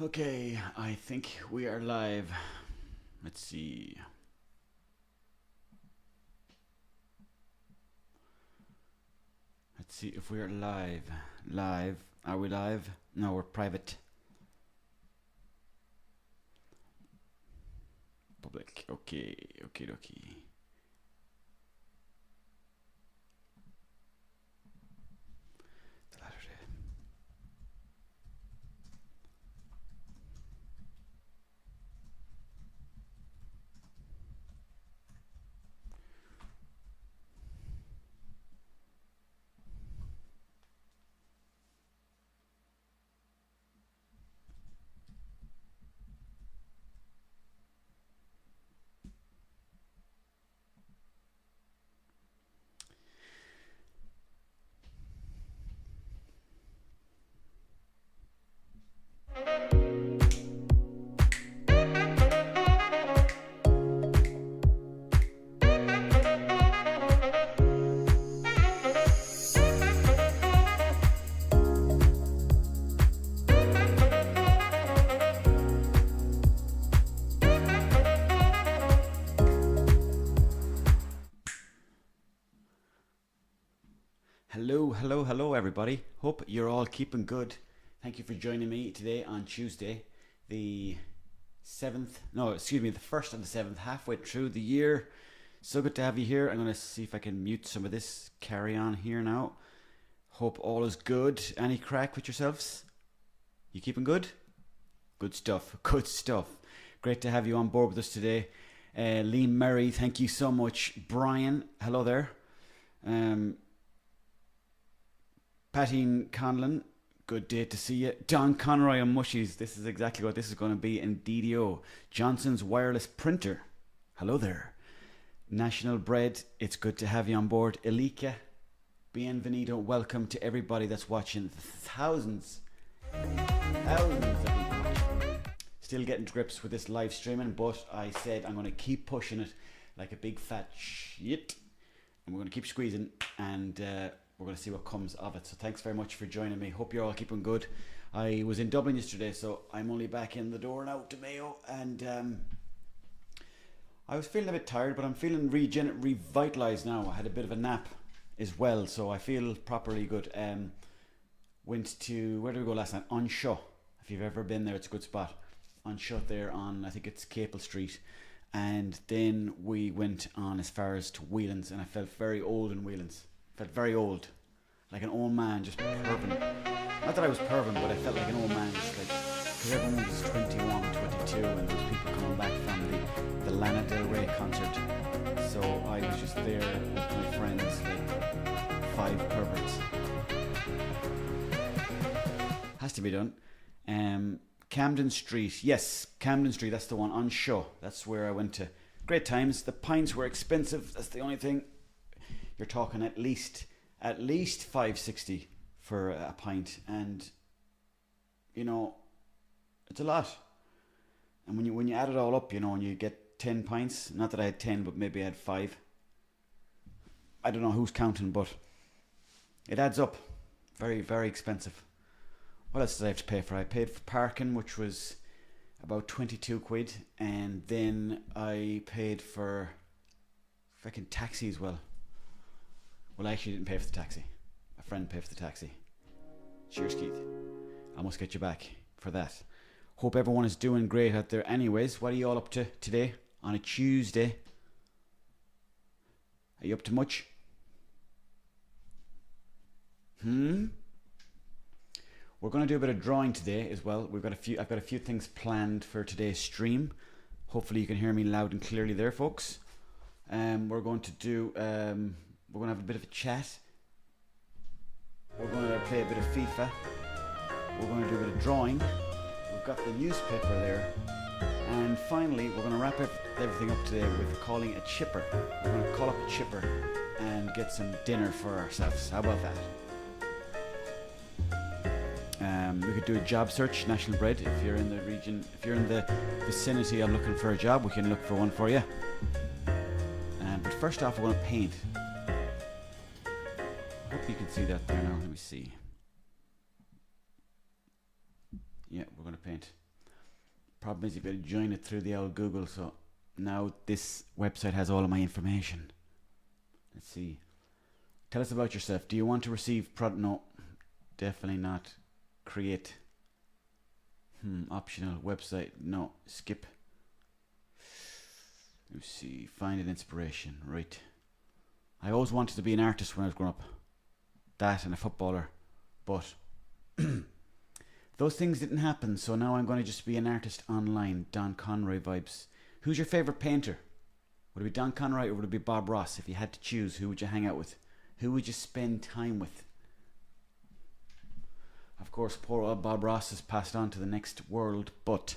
Okay, I think we are live. Let's see. Let's see if we are live. Live. Are we live? No, we're private. Public. Okay, okay, okay. Hello, everybody. Hope you're all keeping good. Thank you for joining me today on Tuesday, the 1st of the 7th, halfway through the year. So good to have you here. I'm going to see if I can mute some of this. Carry on here now. Hope all is good. Any crack with yourselves? You keeping good? Good stuff. Good stuff. Great to have you on board with us today. Lee Murray, thank you so much. Brian, hello there. Patty Conlon, good day to see you. Don Conroy and Mushies, this is exactly what this is going to be in DDO. Johnson's Wireless Printer, hello there. National Bread, it's good to have you on board. Elika, bienvenido, welcome to everybody that's watching. Thousands of people watching. Still getting to grips with this live streaming, but I said I'm going to keep pushing it like a big fat shit. And we're going to keep squeezing and we're going to see what comes of it. So thanks very much for joining me. Hope you're all keeping good. I was in Dublin yesterday, so I'm only back in the door now to Mayo. And I was feeling a bit tired, but I'm feeling revitalised now. I had a bit of a nap as well, so I feel properly good. Went to, where did we go last night? Anseo. If you've ever been there, it's a good spot. Anseo there on, I think it's Capel Street. And then we went on as far as to Whelan's, and I felt very old in Whelan's. Felt very old, like an old man just perving. Not that I was perving, but I felt like an old man just like, because everyone was 21, 22, and there was people coming back from the Lana Del Rey concert. So I was just there with my friends, like 5 perverts. Has to be done. Camden Street, yes, Camden Street, that's the one, Anseo. That's where I went to. Great times. The pints were expensive, that's the only thing. You're talking at least $5.60 for a pint, and you know it's a lot. And when you add it all up, you know, and you get 10 pints, not that I had 10, but maybe I had 5. I don't know who's counting, but it adds up. Very, very expensive. What else did I have to pay for? I paid for parking, which was about 22 quid, and then I paid for freaking taxi as well. Well, I actually didn't pay for the taxi. A friend paid for the taxi. Cheers, Keith. I must get you back for that. Hope everyone is doing great out there. Anyways, what are you all up to today on a Tuesday? Are you up to much? We're going to do a bit of drawing today as well. I've got a few things planned for today's stream. Hopefully you can hear me loud and clearly there, folks. We're going to have a bit of a chat. We're going to play a bit of FIFA. We're going to do a bit of drawing. We've got the newspaper there. And finally, we're going to wrap everything up today with calling a chipper. We're going to call up a chipper and get some dinner for ourselves. How about that? We could do a job search, National Bread, if you're in the region, if you're in the vicinity of looking for a job, we can look for one for you. But first off, we're going to paint. I hope you can see that there now. Let me see. Yeah, we're going to paint. Problem is, you've got to join it through the old Google. So now this website has all of my information. Let's see. Tell us about yourself. Do you want to receive no, definitely not. Create. Optional. Website. No. Skip. Let's see. Find an inspiration. Right. I always wanted to be an artist when I was growing up. That and a footballer. But those things didn't happen, so now I'm going to just be an artist online. Don Conroy vibes. Who's your favourite painter? Would it be Don Conroy or would it be Bob Ross? If you had to choose, who would you hang out with? Who would you spend time with? Of course, poor old Bob Ross has passed on to the next world, but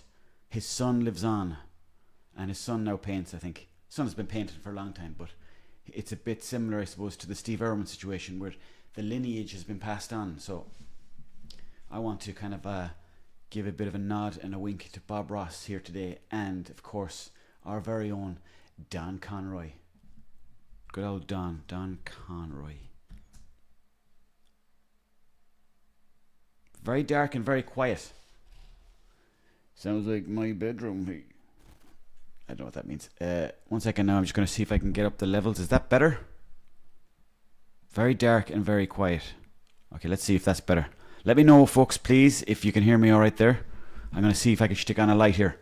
his son lives on. And his son now paints, I think. His son has been painting for a long time, but it's a bit similar, I suppose, to the Steve Irwin situation where the lineage has been passed on. So I want to kind of give a bit of a nod and a wink to Bob Ross here today, and of course our very own Don Conroy. Good old Don Conroy. Very dark and very quiet. Sounds like my bedroom. I don't know what that means. 1 second now, I'm just going to see if I can get up the levels. Is that better? Very dark and very quiet. Okay, let's see if that's better. Let me know, folks, please, if you can hear me all right there. I'm going to see if I can stick on a light here.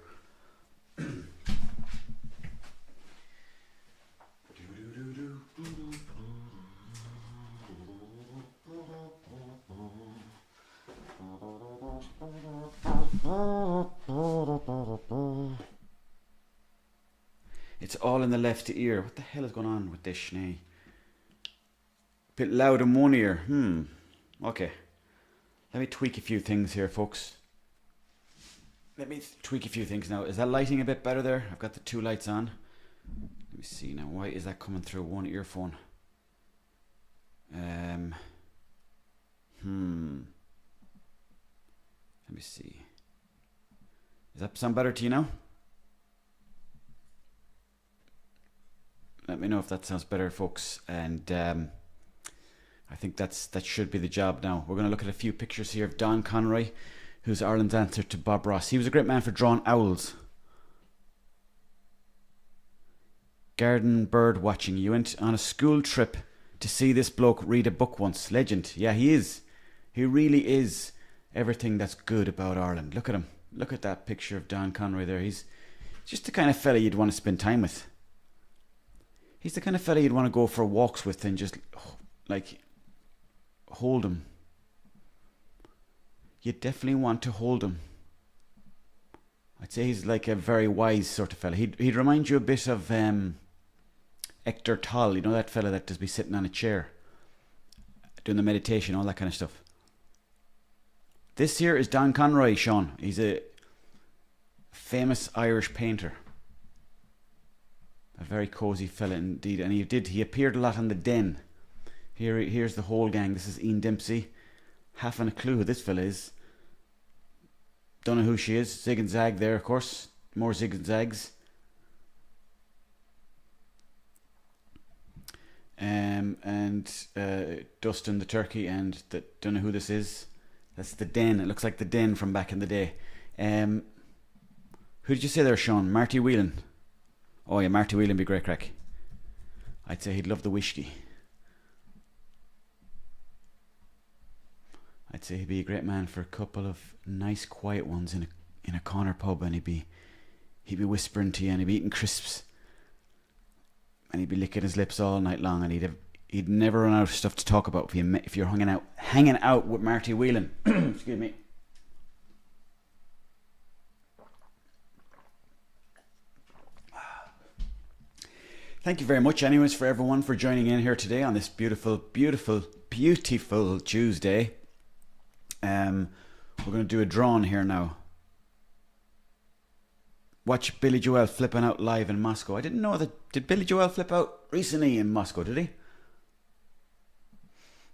It's all in the left ear. What the hell is going on with this schnee? Bit loud in one ear. Okay. Let me tweak a few things here, folks. Let me tweak a few things now. Is that lighting a bit better there? I've got the two lights on. Let me see now. Why is that coming through one earphone? Let me see. Does that sound better to you now? Let me know if that sounds better, folks. And I think that should be the job now. We're going to look at a few pictures here of Don Conroy, who's Ireland's answer to Bob Ross. He was a great man for drawing owls. Garden bird watching. You went on a school trip to see this bloke read a book once. Legend. Yeah, he is. He really is everything that's good about Ireland. Look at him. Look at that picture of Don Conroy there. He's just the kind of fella you'd want to spend time with. He's the kind of fella you'd want to go for walks with and just, like, hold him. You definitely want to hold him. I'd say he's like a very wise sort of fella. He'd remind you a bit of Hector Toll. You know that fella that does be sitting on a chair doing the meditation, all that kind of stuff. This here is Don Conroy, Sean. He's a famous Irish painter. A very cosy fella indeed. And he appeared a lot on The Den. Here's the whole gang. This is Ian Dempsey. Haven't a clue who this fella is. Don't know who she is. Zig and Zag there, of course. More Zig and Zags. And Dustin the turkey, and don't know who this is. That's The Den. It looks like The Den from back in the day. Who did you say there, Sean? Marty Whelan. Oh yeah, Marty Whelan be great crack. I'd say he'd love the whiskey. I'd say he'd be a great man for a couple of nice quiet ones in a corner pub, and he'd be whispering to you, and he'd be eating crisps, and he'd be licking his lips all night long, and he'd never run out of stuff to talk about if you're hanging out with Marty Whelan. Excuse me. Thank you very much, anyways, for everyone for joining in here today on this beautiful, beautiful, beautiful Tuesday. We're going to do a drawn here now. Watch Billy Joel flipping out live in Moscow. I didn't know that. Did Billy Joel flip out recently in Moscow, did he?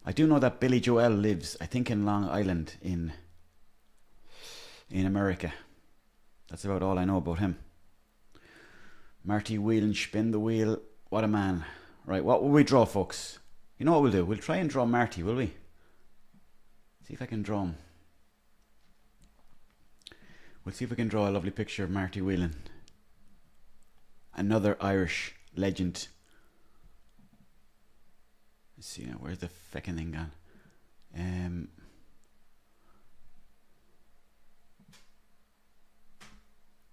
I do know that Billy Joel lives, I think, in Long Island in America. That's about all I know about him. Marty Whelan, spin the wheel. What a man. Right, what will we draw, folks? You know what we'll do? We'll try and draw Marty, will we? See if I can draw him. We'll see if we can draw a lovely picture of Marty Whelan. Another Irish legend. Let's see now, where's the feckin' thing gone?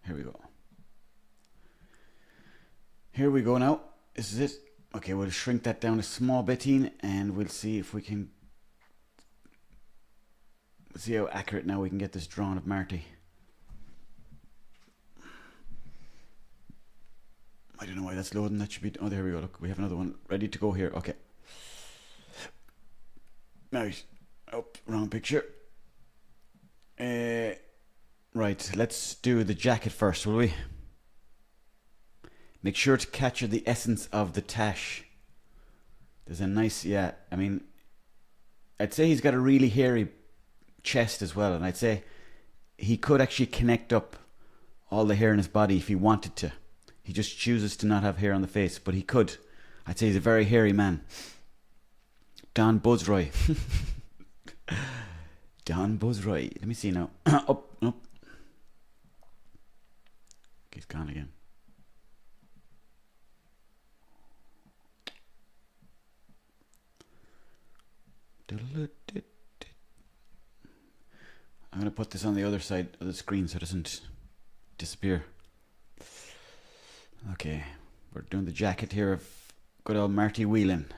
Here we go. Here we go now. This is it. Okay, we'll shrink that down a small bitteen and we'll see if we can... We'll see how accurate now we can get this drawn of Marty. I don't know why that's loading. That should be... Oh, there we go. Look, we have another one ready to go here. Okay. Right. Oh, wrong picture. Right, let's do the jacket first, will we? Make sure to capture the essence of the tash. There's a nice... Yeah, I mean... I'd say he's got a really hairy chest as well. And I'd say he could actually connect up all the hair in his body if he wanted to. He just chooses to not have hair on the face, but he could. I'd say he's a very hairy man. Don Buzzroy. Don Buzzroy. Let me see now. Up. Okay, he's gone again. I'm going to put this on the other side of the screen so it doesn't disappear. Okay, we're doing the jacket here of good old Marty Whelan.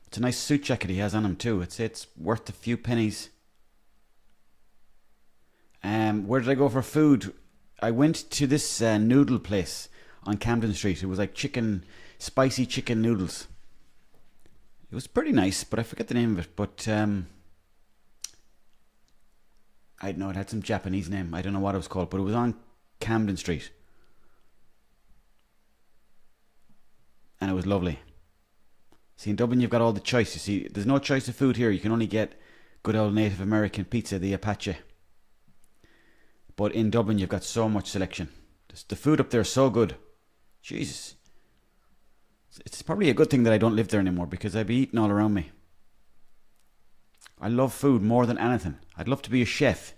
It's a nice suit jacket he has on him too. I'd say it's worth a few pennies. Where did I go for food? I went to this noodle place on Camden Street. It was like spicy chicken noodles. It was pretty nice, but I forget the name of it. But I don't know, it had some Japanese name. I don't know what it was called, but it was on Camden Street. And it was lovely. See, in Dublin you've got all the choice. You see, there's no choice of food here. You can only get good old Native American pizza, the Apache. But in Dublin you've got so much selection. The food up there is so good. Jesus. It's probably a good thing that I don't live there anymore because I'd be eating all around me. I love food more than anything. I'd love to be a chef.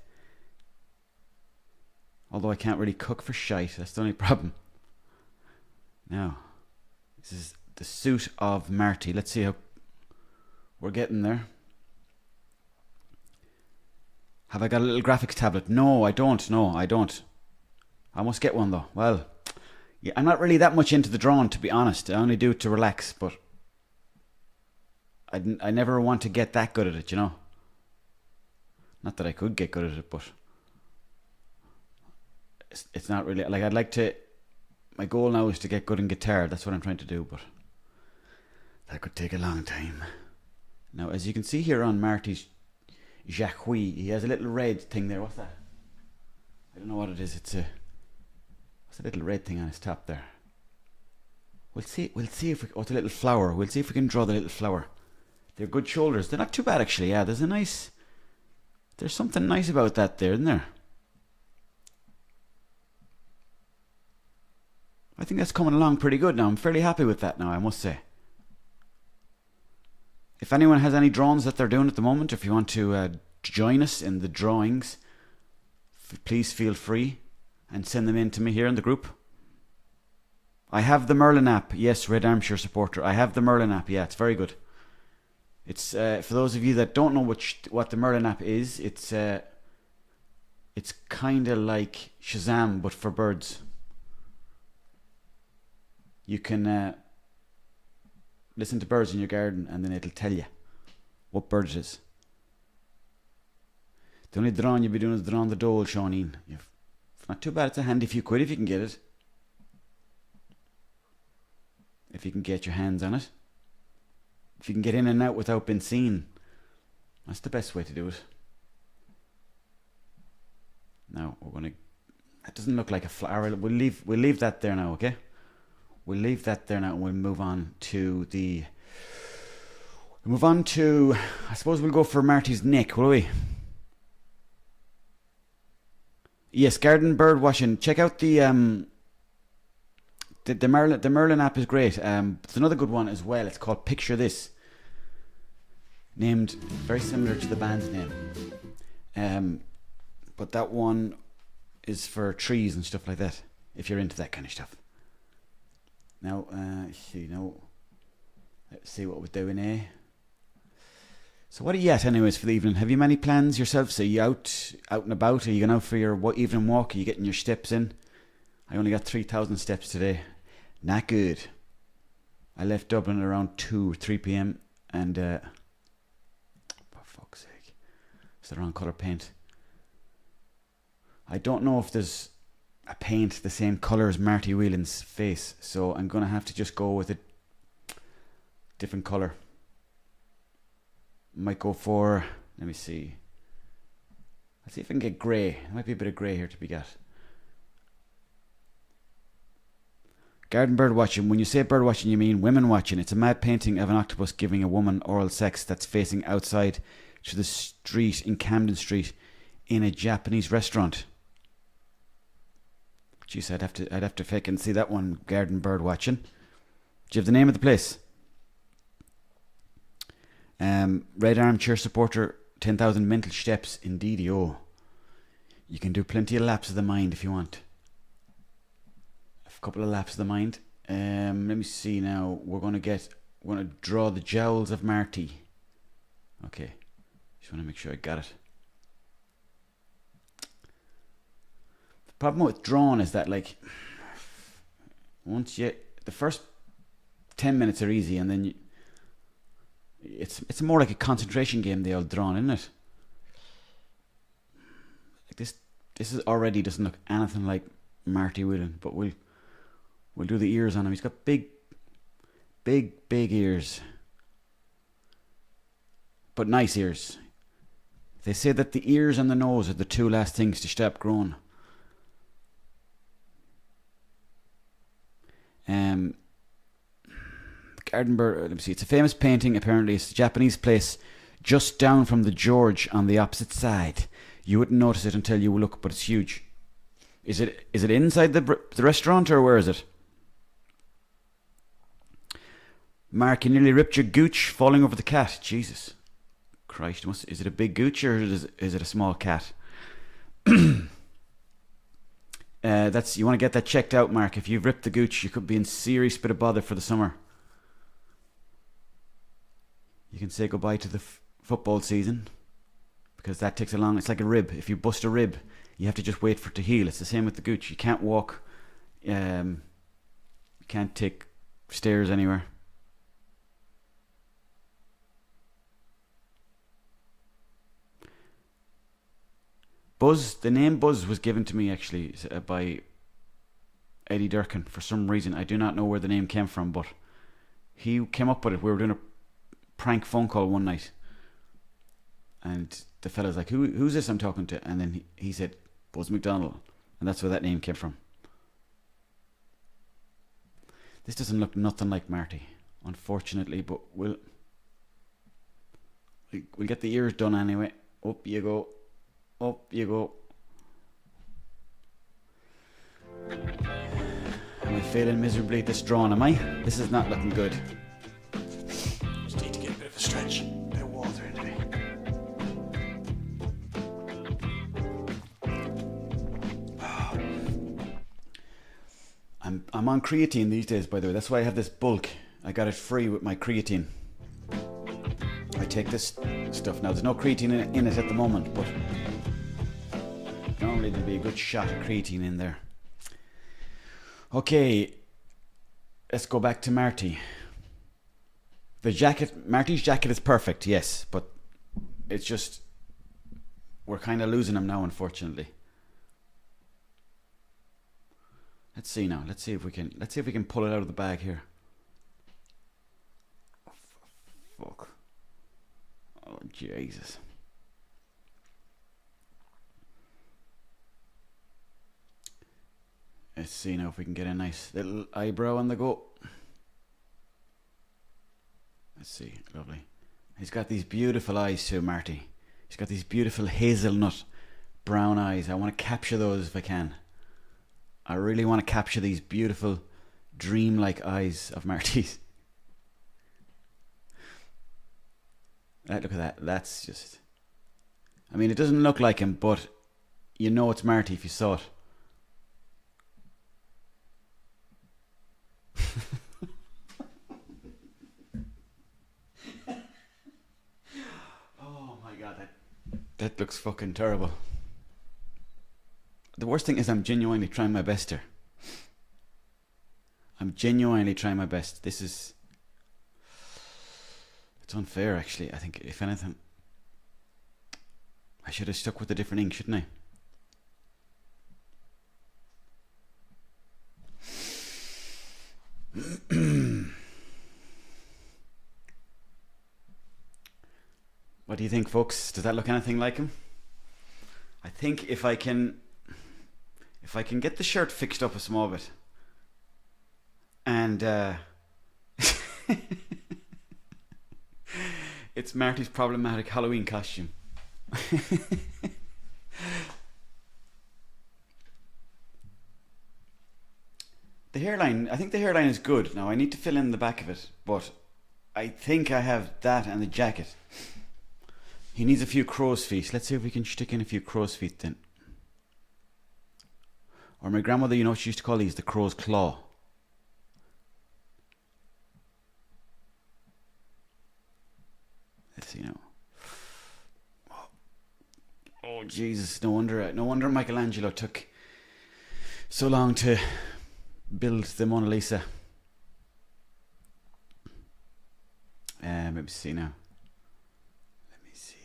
Although I can't really cook for shite. That's the only problem. Now, this is the suit of Marty. Let's see how we're getting there. Have I got a little graphics tablet? No, I don't. No, I don't. I must get one though. Well, yeah, I'm not really that much into the drawing, to be honest. I only do it to relax, but I never want to get that good at it, you know. Not that I could get good at it, but it's not really... Like, I'd like to... My goal now is to get good in guitar. That's what I'm trying to do, but that could take a long time. Now, as you can see here on Marty's Jacques, he has a little red thing there. What's that? I don't know what it is. It's a... What's a little red thing on his top there? We'll see if we... Oh, it's a little flower. We'll see if we can draw the little flower. They're good shoulders. They're not too bad, actually. Yeah, there's a nice... There's something nice about that there, isn't there? I think that's coming along pretty good now. I'm fairly happy with that now, I must say. If anyone has any drawings that they're doing at the moment, if you want to join us in the drawings, please feel free and send them in to me here in the group. I have the Merlin app. Yes, Red Armchair supporter. I have the Merlin app. Yeah, it's very good. It's for those of you that don't know what the Merlin app is. It's kind of like Shazam but for birds. You can listen to birds in your garden and then it'll tell you what bird it is. The only drawing you'll be doing is drawing the dole, Shawneen. It's not too bad. It's a handy few quid if you can get it. If you can get your hands on it. If you can get in and out without being seen. That's the best way to do it. Now we're going to... That doesn't look like a flower. We'll leave that there now, okay? We'll leave that there now and we'll move on to the... We'll move on to... I suppose we'll go for Marty's neck, will we? Yes, garden bird watching. Check out the Merlin app is great. There's another good one as well. It's called Picture This. named very similar to the band's name. But that one is for trees and stuff like that, if you're into that kind of stuff. Now, let's see what we're doing here. So what are you at anyways for the evening? Have you many plans yourself? So are you out and about? Are you going out for your evening walk? Are you getting your steps in? I only got 3,000 steps today. Not good. I left Dublin around 2 or 3 p.m. and for fuck's sake, it's the wrong colour paint. I don't know if there's a paint the same colour as Marty Whelan's face, so I'm going to have to just go with a different colour. Might go for, let me see. Let's see if I can get grey. There might be a bit of grey here to be got. Garden bird watching. When you say bird watching, you mean women watching. It's a mad painting of an octopus giving a woman oral sex that's facing outside to the street in Camden Street in a Japanese restaurant. Jeez, I'd have to fake and see that one. Garden bird watching. Do you have the name of the place? Red armchair supporter, 10,000 mental steps. Indeed, oh. You can do plenty of laps of the mind if you want. A couple of laps of the mind. Let me see now. We're going to draw the jowls of Marty. Okay. Just want to make sure I got it. The problem with drawing is that, like, the first 10 minutes are easy, and then it's more like a concentration game, the old drawing, isn't it? Like this is already doesn't look anything like Marty Whelan, but we'll do the ears on him. He's got big ears, but nice ears. They say that the ears and the nose are the two last things to stop growing. Garden bird, let me see. It's a famous painting. Apparently, it's a Japanese place just down from the George on the opposite side. You wouldn't notice it until you look, but it's huge. Is it inside the restaurant, or where is it? Mark, you nearly ripped your gooch falling over the cat. Jesus Christ! Is it a big gooch or is it a small cat? You want to get that checked out, Mark. If you've ripped the gooch, you could be in serious bit of bother for the summer. You can say goodbye to the football season, because that takes it's like a rib. If you bust a rib, you have to just wait for it to heal. It's the same with the gooch. You can't walk. You can't take stairs anywhere. Buzz, the name Buzz was given to me actually by Eddie Durkin for some reason. I do not know where the name came from, but he came up with it. We were doing a prank phone call one night, and the fella's like, who's this I'm talking to? And then he said Buzz McDonald, and that's where that name came from. This doesn't look nothing like Marty, unfortunately, but we'll get the ears done anyway. Up you go. Up you go. Am I failing miserably at this drawing, am I? This is not looking good. Just need to get a bit of a stretch. A bit of water into me. I'm on creatine these days, by the way. That's why I have this bulk. I got it free with my creatine. I take this stuff now. There's no creatine in it at the moment, but normally there'd be a good shot of creatine in there. Okay, let's go back to Marty. Marty's jacket is perfect, yes, but it's just we're kind of losing him now, unfortunately. Let's see now. Let's see if we can pull it out of the bag here. Oh, fuck. Oh, Jesus. Let's see now if we can get a nice little eyebrow on the go. Let's see. Lovely. He's got these beautiful eyes too, Marty. He's got these beautiful hazelnut brown eyes. I want to capture those if I can. I really want to capture these beautiful dreamlike eyes of Marty's. Look at that. That's just... I mean, it doesn't look like him, but you know it's Marty if you saw it. Oh my god, that looks fucking terrible. The worst thing is I'm genuinely trying my best here. I'm genuinely trying my best. This is... It's unfair, actually. I think, if anything, I should have stuck with a different ink, shouldn't I? What do you think, folks? Does that look anything like him? I think if I can get the shirt fixed up a small bit, and it's Marty's problematic Halloween costume. The hairline, I think the hairline is good. Now I need to fill in the back of it, but I think I have that and the jacket. He needs a few crow's feet. Let's see if we can stick in a few crow's feet then. Or my grandmother, you know what she used to call these? The crow's claw. Let's see now. Oh Jesus! No wonder Michelangelo took so long to build the Mona Lisa. Maybe see now. Let me see.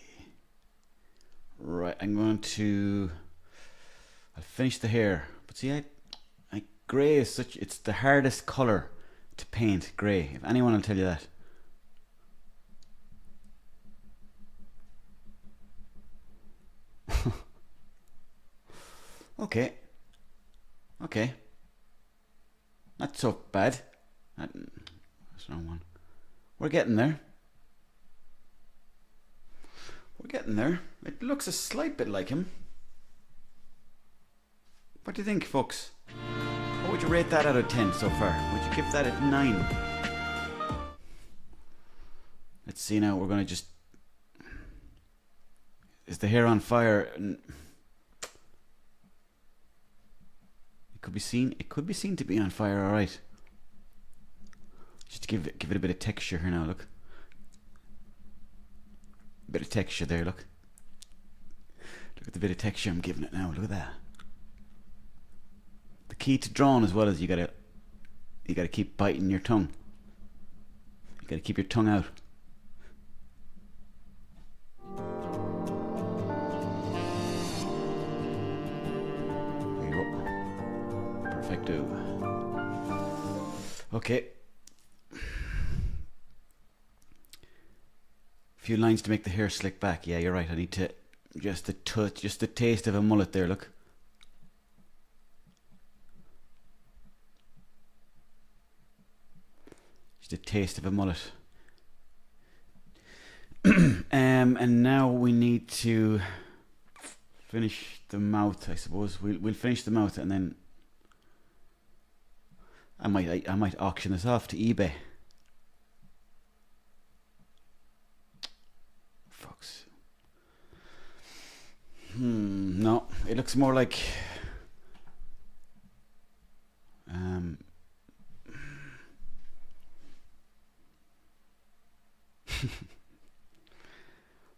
Right, I'm going to... I'll finish the hair. But see, I grey is such... It's the hardest colour to paint, grey. If anyone will tell you that. Okay. Not so bad. That's the wrong one. We're getting there. It looks a slight bit like him. What do you think, folks? What would you rate that out of 10 so far? Would you give that a 9? Let's see now. We're going to just... Is the hair on fire? It could be seen. It could be seen to be on fire. All right. Just to give it a bit of texture here now. Look. A bit of texture there. Look. Look at the bit of texture I'm giving it now. Look at that. The key to drawing as well is you gotta keep biting your tongue. You gotta keep your tongue out. There you go. Perfecto. Okay. A few lines to make the hair slick back. Yeah, you're right. I need to just the taste of a mullet there. Look. Just a taste of a mullet. And now we need to finish the mouth. I suppose we'll finish the mouth, and then I might auction this off to eBay. Fucks. No, it looks more like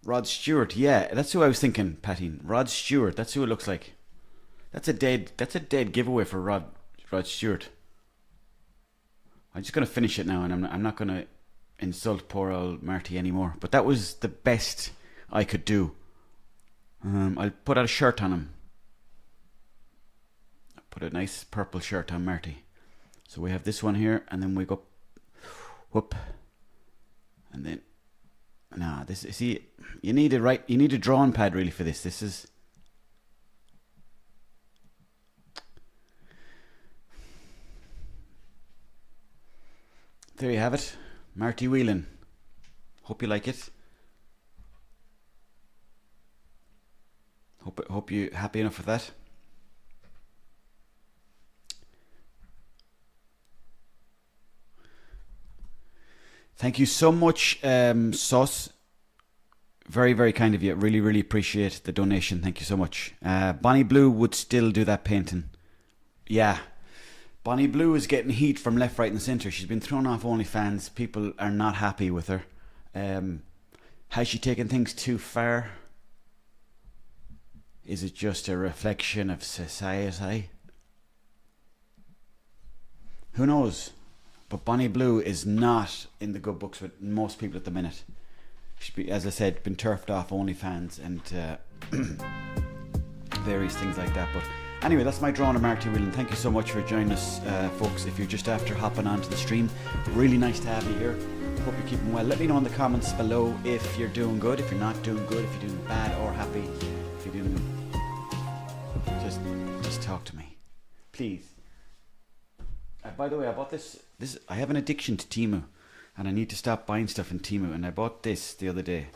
Rod Stewart. Yeah, that's who I was thinking, Patty. Rod Stewart. That's who it looks like. That's a dead giveaway for Rod Stewart. I'm just gonna finish it now, and I'm not gonna insult poor old Marty anymore. But that was the best I could do. I'll put out a shirt on him. I'll put a nice purple shirt on Marty. So we have this one here, and then we go whoop, and then this. See, you need a drawing pad really for this. This is. There you have it, Marty Whelan. Hope you like it. Hope you're happy enough with that. Thank you so much, Sauce. Very, very kind of you. Really, really appreciate the donation. Thank you so much. Bonnie Blue would still do that painting. Yeah. Bonnie Blue is getting heat from left, right and centre. She's been thrown off OnlyFans. People are not happy with her. Has she taken things too far? Is it just a reflection of society? Who knows? But Bonnie Blue is not in the good books with most people at the minute. She's, as I said, been turfed off OnlyFans and various things like that. But anyway, that's my drawing of Marty Whelan. Thank you so much for joining us, folks. If you're just after hopping onto the stream, really nice to have you here. Hope you're keeping well. Let me know in the comments below if you're doing good, if you're not doing good, if you're doing bad or happy. If you're doing, just talk to me, please. By the way, I bought this. I have an addiction to Temu, and I need to stop buying stuff in Temu. And I bought this the other day.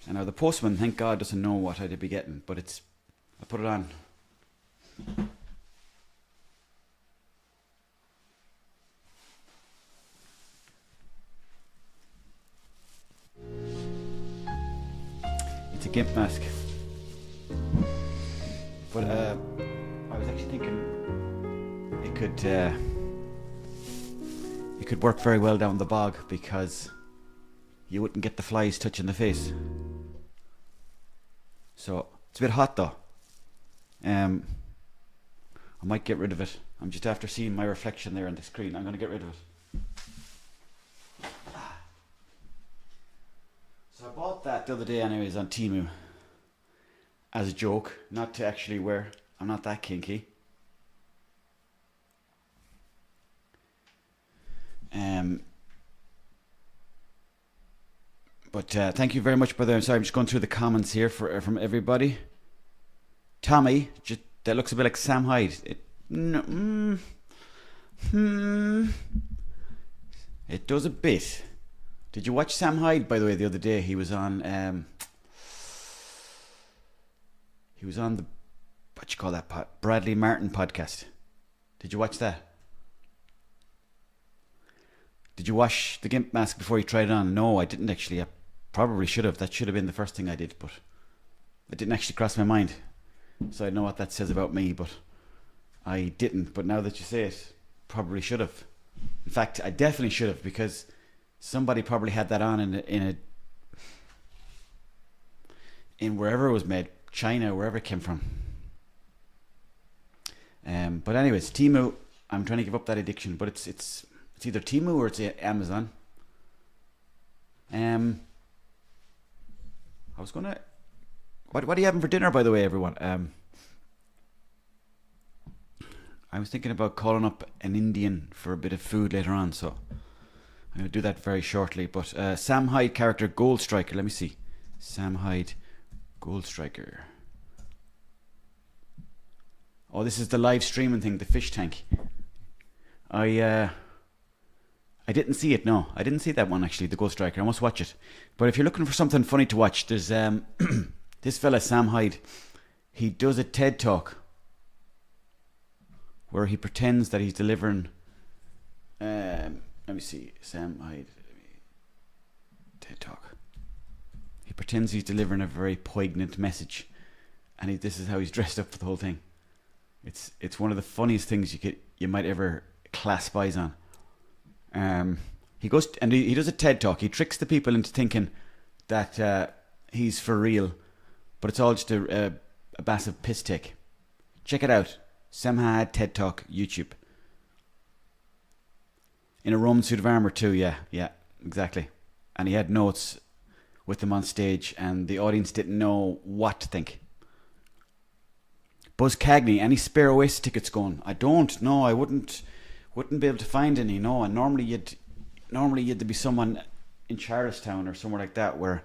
And now the postman, thank God, doesn't know what I'd be getting, but I put it on. It's a gimp mask. But I was actually thinking it could work very well down the bog because you wouldn't get the flies touching the face. So it's a bit hot though. I might get rid of it. I'm just after seeing my reflection there on the screen. I'm going to get rid of it. So I bought that the other day anyways on Temu as a joke, not to actually wear. I'm not that kinky. But thank you very much, brother. I'm sorry, I'm just going through the comments here from everybody. Tommy, that looks a bit like Sam Hyde. It does a bit. Did you watch Sam Hyde, by the way, the other day? He was on the, what you call that, Bradley Martin podcast. Did you watch that? Did you wash the gimp mask before you tried it on? No, I didn't actually. I probably should have. That should have been the first thing I did, but it didn't actually cross my mind. So I know what that says about me, but I didn't. But now that you say it, probably should have. In fact, I definitely should have, because somebody probably had that on in wherever it was made, China, wherever it came from. But anyways, Temu. I'm trying to give up that addiction, but it's either Temu or it's Amazon. I was gonna. What are you having for dinner, by the way, everyone? I was thinking about calling up an Indian for a bit of food later on, so I'm going to do that very shortly. But Sam Hyde character Gold Striker. Let me see. Sam Hyde Gold Striker. Oh, this is the live streaming thing, the fish tank. I didn't see it. No, I didn't see that one actually. The Gold Striker. I must watch it. But if you're looking for something funny to watch, there's this fella Sam Hyde. He does a TED talk where he pretends that he's delivering. Let me see. Sam Hyde TED talk. He pretends he's delivering a very poignant message, and this is how he's dressed up for the whole thing. It's one of the funniest things you might ever clasp eyes on. He goes and he does a TED talk. He tricks the people into thinking that he's for real, but it's all just a massive piss take. Check it out. Sam Hyde TED talk, YouTube. In a Roman suit of armour too. Yeah, exactly. And he had notes with him on stage, and the audience didn't know what to think. Buzz Cagney, any spare Oasis tickets going? I don't. No, I wouldn't be able to find any. No, and normally you'd to be someone in Charlestown or somewhere like that where,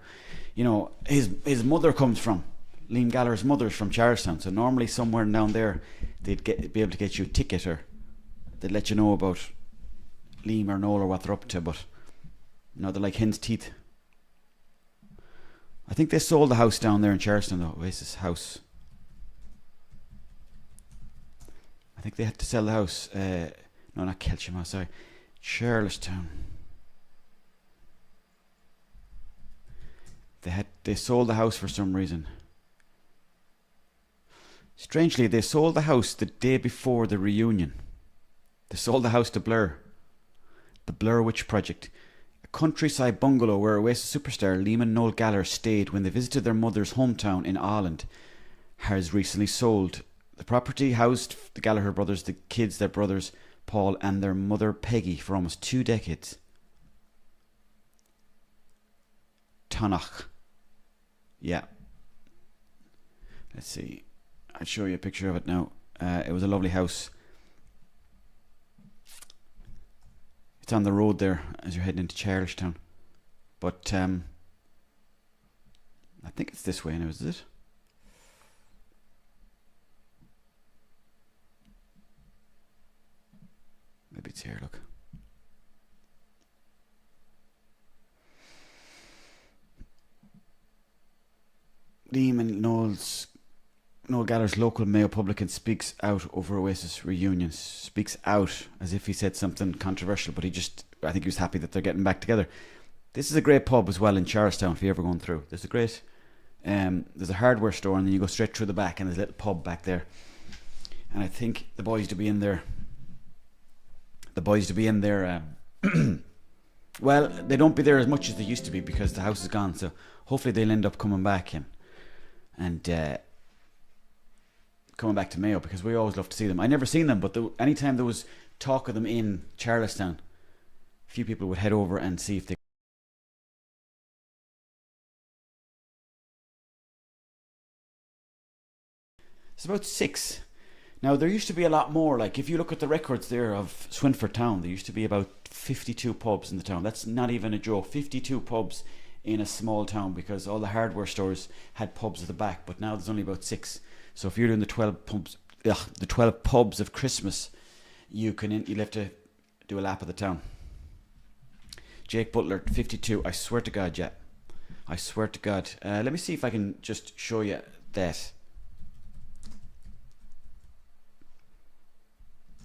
his mother comes from. Liam Gallagher's mother's from Charlestown, so normally somewhere down there they'd be able to get you a ticket, or they'd let you know about Liam or Noel or what they're up to. But no, they're like hen's teeth. I think they sold the house down there in Charlestown, though. Oasis house. I think they had to sell the house. No, not Kelsham House, sorry. Charlestown. They sold the house for some reason. Strangely, they sold the house the day before the reunion. They sold the house to Blur. The Blur Witch Project. A countryside bungalow where Oasis superstar Liam and Noel Gallagher stayed when they visited their mother's hometown in Ireland has recently sold. The property housed the Gallagher brothers, the kids, their brothers Paul and their mother Peggy for almost 2 decades. Tanach. Yeah. Let's see. I'll show you a picture of it now. It was a lovely house. It's on the road there as you're heading into Charlestown. But I think it's this way now, is it? Maybe it's here, look. Liam and Noel Gallagher's local Mayo publican speaks out over Oasis reunions. Speaks out as if he said something controversial, but I think he was happy that they're getting back together. This is a great pub as well in Charlestown if you're ever going through. There's a hardware store and then you go straight through the back and there's a little pub back there. And I think the boys to be in there, well, they don't be there as much as they used to be because the house is gone, so hopefully they'll end up coming back in and coming back to Mayo because we always love to see them. I never seen them, but anytime there was talk of them in Charlestown, a few people would head over and see if they. It's about 6. Now, there used to be a lot more. Like, if you look at the records there of Swinford Town, there used to be about 52 pubs in the town. That's not even a joke. 52 pubs in a small town because all the hardware stores had pubs at the back. But now there's only about 6. So if you're doing the 12 pubs of Christmas, you'll have to do a lap of the town. Jake Butler, 52. I swear to God, yeah. I swear to God. Let me see if I can just show you that.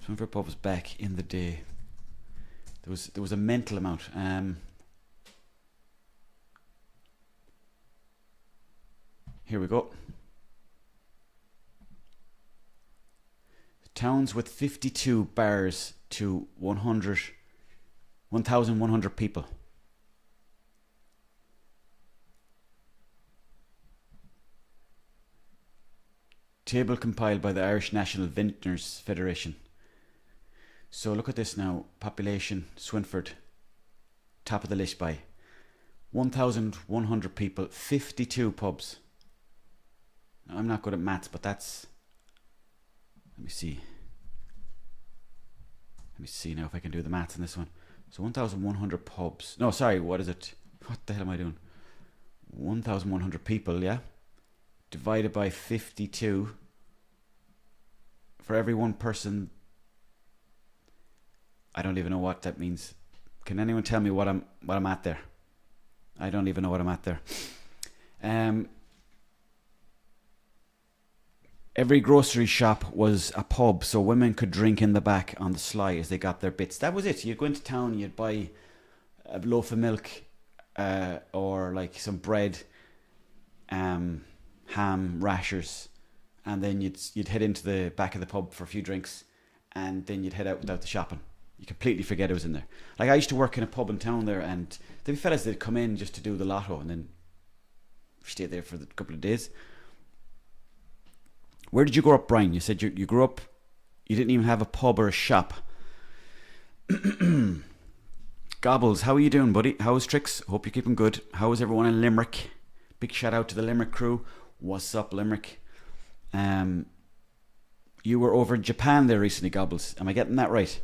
Swinford pub was back in the day. There was a mental amount. Here we go. Towns with 52 bars to 1,100 people. Table compiled by the Irish National Vintners Federation. So look at this now. Population, Swinford, top of the list by 1,100 people, 52 pubs. Now, I'm not good at maths, but that's... Let me see now if I can do the maths on this one. So 1,100 pubs. No, sorry, what is it? What the hell am I doing? 1,100 people, yeah? Divided by 52. For every one person... I don't even know what that means. Can anyone tell me what I'm at there? I don't even know what I'm at there. Every grocery shop was a pub, so women could drink in the back on the sly as they got their bits. That was it. You'd go into town, you'd buy a loaf of milk, or like some bread, ham, rashers, and then you'd head into the back of the pub for a few drinks, and then you'd head out without the shopping. You completely forget it was in there. Like, I used to work in a pub in town there, and there'd be fellas that'd come in just to do the lotto and then stay there for a couple of days. Where did you grow up, Brian? You said you grew up, you didn't even have a pub or a shop. Gobbles, how are you doing, buddy? How is Tricks? Hope you're keeping good. How is everyone in Limerick? Big shout out to the Limerick crew. What's up, Limerick? You were over in Japan there recently, Gobbles. Am I getting that right?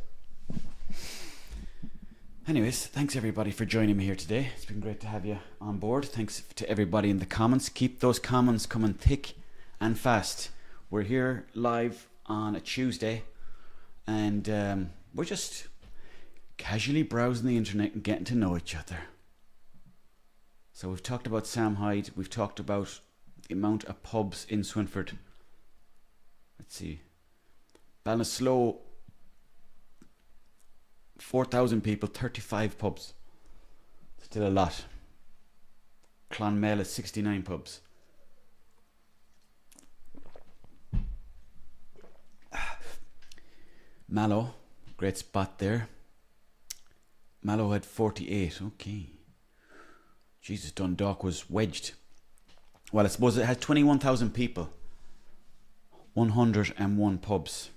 Anyways, thanks everybody for joining me here today. It's been great to have you on board. Thanks to everybody in the comments. Keep those comments coming thick and fast. We're here live on a Tuesday, and we're just casually browsing the internet and getting to know each other. So we've talked about Sam Hyde. We've talked about the amount of pubs in Swinford. Let's see. Ballinasloe, 4,000 people, 35 pubs. Still a lot. Clonmel is 69 pubs. Mallow, great spot there. Mallow had 48. Okay. Jesus, Dundalk was wedged. Well, I suppose it has 21,000 people. 101 pubs.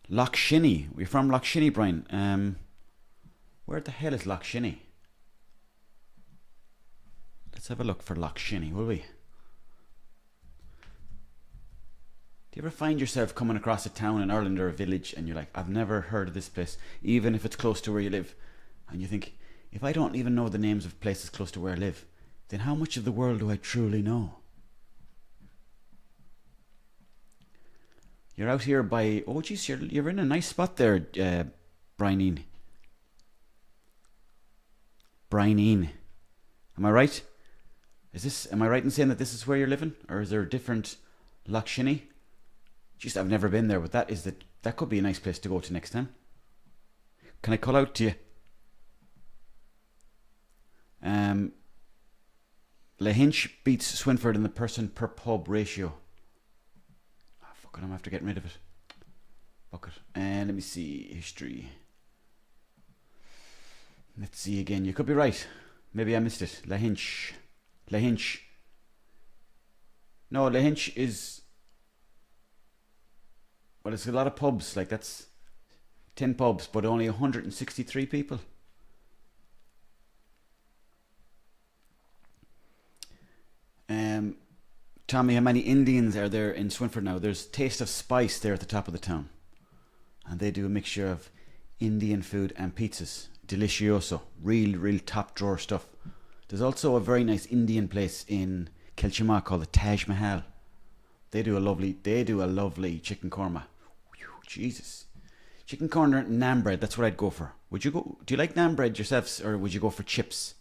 Loch Shinny. We're from Loch Shinny, Brian. Where the hell is Loch Shinny? Let's have a look for Loch Shinny, will we? Do you ever find yourself coming across a town in Ireland or a village and you're like, I've never heard of this place, even if it's close to where you live? And you think, if I don't even know the names of places close to where I live, then how much of the world do I truly know? You're out here by... Oh, geez, you're in a nice spot there, Brianine. Brianine. Am I right? Am I right in saying that this is where you're living? Or is there a different Loch Shinny? Jeez, I've never been there, but that could be a nice place to go to next time. Can I call out to you? Lahinch beats Swinford in the person per pub ratio. Oh, fuck it, I'm after getting rid of it. Fuck it. And let me see. History. Let's see again. You could be right. Maybe I missed it. Lahinch. No, Lahinch is... Well, it's a lot of pubs. Like, that's 10 pubs, but only 163 people. Tommy, how many Indians are there in Swinford now? There's Taste of Spice there at the top of the town. And they do a mixture of Indian food and pizzas. Delicioso. Real top drawer stuff. There's also a very nice Indian place in Kilchima called the Taj Mahal. They do a lovely chicken korma. Whew, Jesus. Chicken corner and naan bread, that's what I'd go for. Do you like naan bread yourselves, or would you go for chips?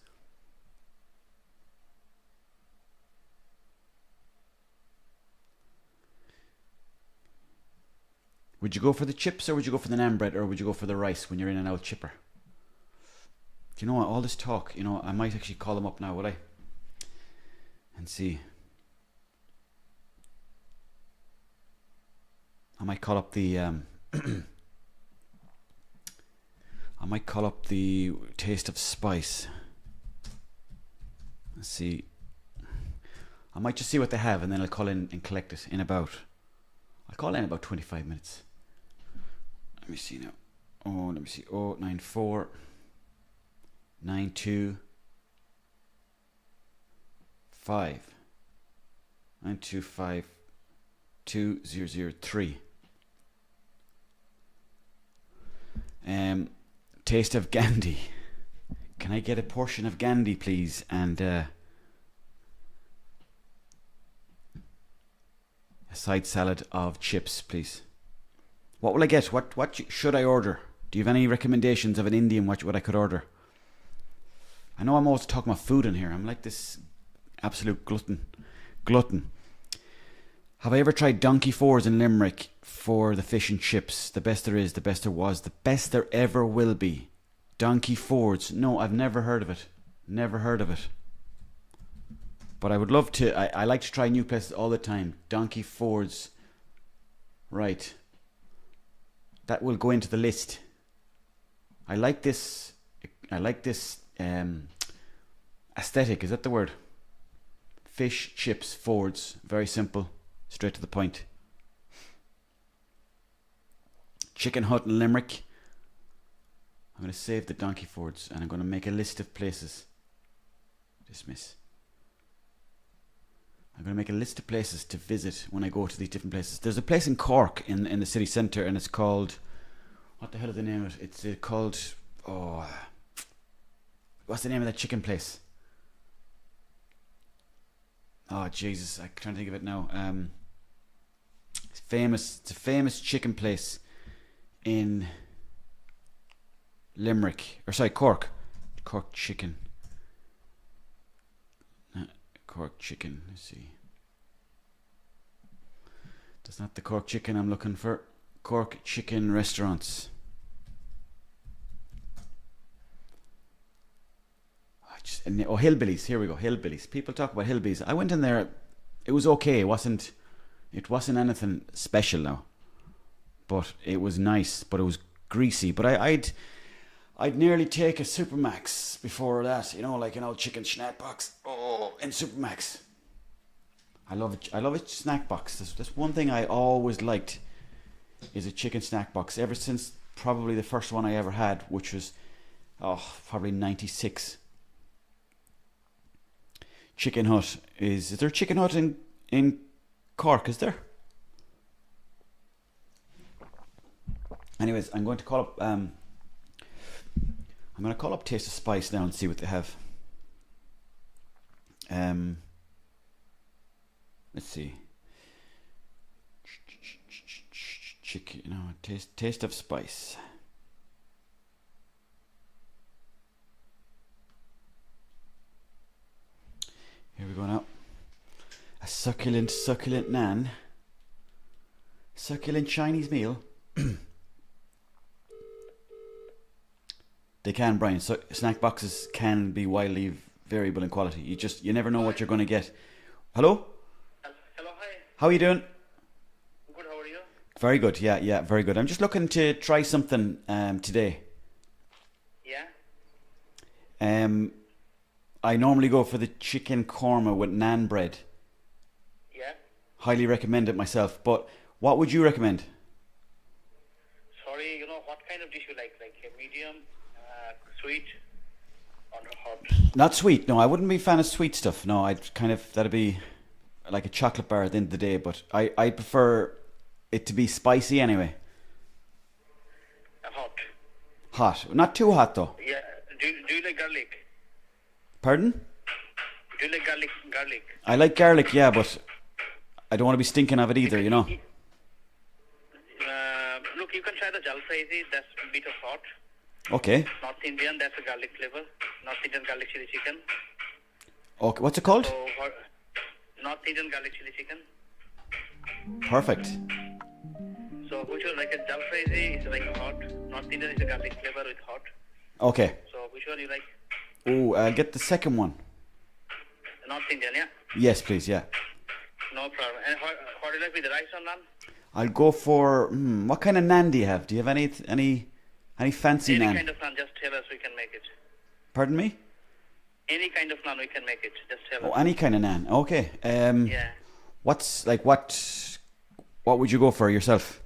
Would you go for the chips, or would you go for the naan bread, or would you go for the rice when you're in an old chipper? Do you know what, all this talk, I might actually call them up now, would I? And see. I might call up the Taste of Spice. Let's see. I might just see what they have, and then I'll call in and collect it in about... I'll call in about 25 minutes. Let me see now. Oh, let me see. 094 92 5 925 2003. Taste of Gandhi. Can I get a portion of Gandhi, please? And a side salad of chips, please. What will I get? What should I order? Do you have any recommendations of an Indian what I could order? I know I'm always talking about food in here. I'm like this absolute glutton. Have I ever tried Donkey Fours in Limerick for the fish and chips? The best there is, the best there was, the best there ever will be. Donkey Fours. No, I've never heard of it. But I would love to. I like to try new places all the time. Donkey Fours. Right. That will go into the list. I like this aesthetic. Is that the word? Fish, chips, Fords. Very simple. Straight to the point. Chicken Hut in Limerick. I'm going to save the Donkey Fords and I'm going to make a list of places. Dismiss. I'm going to make a list of places to visit when I go to these different places. There's a place in Cork in the city centre, and it's called... What the hell is the name of it? It's called... Oh... What's the name of that chicken place? Oh, Jesus. I'm trying to think of it now. It's famous. It's a famous chicken place in Limerick. Or sorry, Cork. Cork chicken. Cork chicken. Let's see. That's not the Cork chicken I'm looking for. Cork chicken restaurants. Oh, Hillbillies. Here we go. Hillbillies. People talk about Hillbillies. I went in there. It was okay. It wasn't anything special now, but it was nice. But it was greasy. But I'd nearly take a Supermax before that. You know, like an old chicken snack box. Oh, in Supermax. I love it. I love a snack box. That's one thing I always liked. Is a chicken snack box. Ever since probably the first one I ever had, which was probably 96. Chicken Hut is there a Chicken Hut in Cork? Is there? Anyways, I'm going to call up. I'm going to call up Taste of Spice now and see what they have. Let's see. Chicken, Taste of Spice. Here we go now. A succulent naan. Succulent Chinese meal. They can, Brian. So snack boxes can be wildly variable in quality. You never know what you're going to get. Hello? Hello, hi. How are you doing? Good, how are you? Very good, yeah, very good. I'm just looking to try something today. Yeah? I normally go for the chicken korma with naan bread. Yeah? Highly recommend it myself, but what would you recommend? Sorry, what kind of dish you like? Like a medium, sweet, or hot? Not sweet, no, I wouldn't be a fan of sweet stuff. No, that'd be like a chocolate bar at the end of the day, but I prefer it to be spicy anyway. Hot. Hot. Not too hot though. Yeah. Do you like garlic? Pardon? Do you like garlic? I like garlic, yeah, but I don't want to be stinking of it either, you know. Look, you can try the jalfrezi, that's a bit of hot. Okay. North Indian, that's a garlic flavor. North Indian garlic chili chicken. Okay, what's it called? So, North Indian garlic chili chicken. Perfect. So, which one, like a jalfrezi is like hot. North Indian is a garlic flavor with hot. Okay. So, which one you like? Oh, I'll get the second one. North Indian, yeah? Yes, please, yeah. No problem. And how do you like with the rice or naan? I'll go for what kind of naan do you have? Do you have any fancy Any naan? kind of naan, just tell us, we can make it. Pardon me? Any kind of naan, we can make it. Just tell Oh, us. any kind of naan. Okay. Yeah. What would you go for yourself?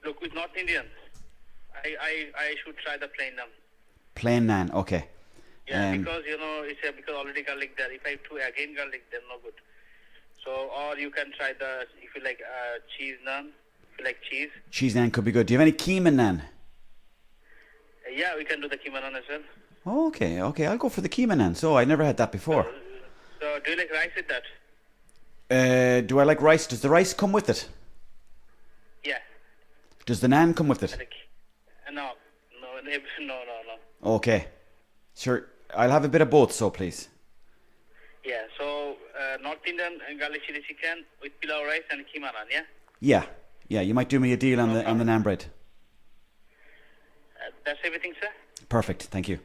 Look, with North Indian, I should try the plain naan. Plain naan. Okay. Yeah, because because already garlic there. If I do again garlic, then no good. So, or you can try if you like cheese naan. If you like cheese. Cheese naan could be good. Do you have any keema naan? Yeah, we can do the keema naan as well. Okay. I'll go for the keema naan. So I never had that before. So, do you like rice with that? Do I like rice? Does the rice come with it? Yeah. Does the naan come with it? No. Okay. Sure. I'll have a bit of both, so please. Yeah, so North Indian garlic chili chicken with pilau rice and keema naan, Yeah. You might do me a deal on the naan bread. That's everything, sir? Perfect. Thank you.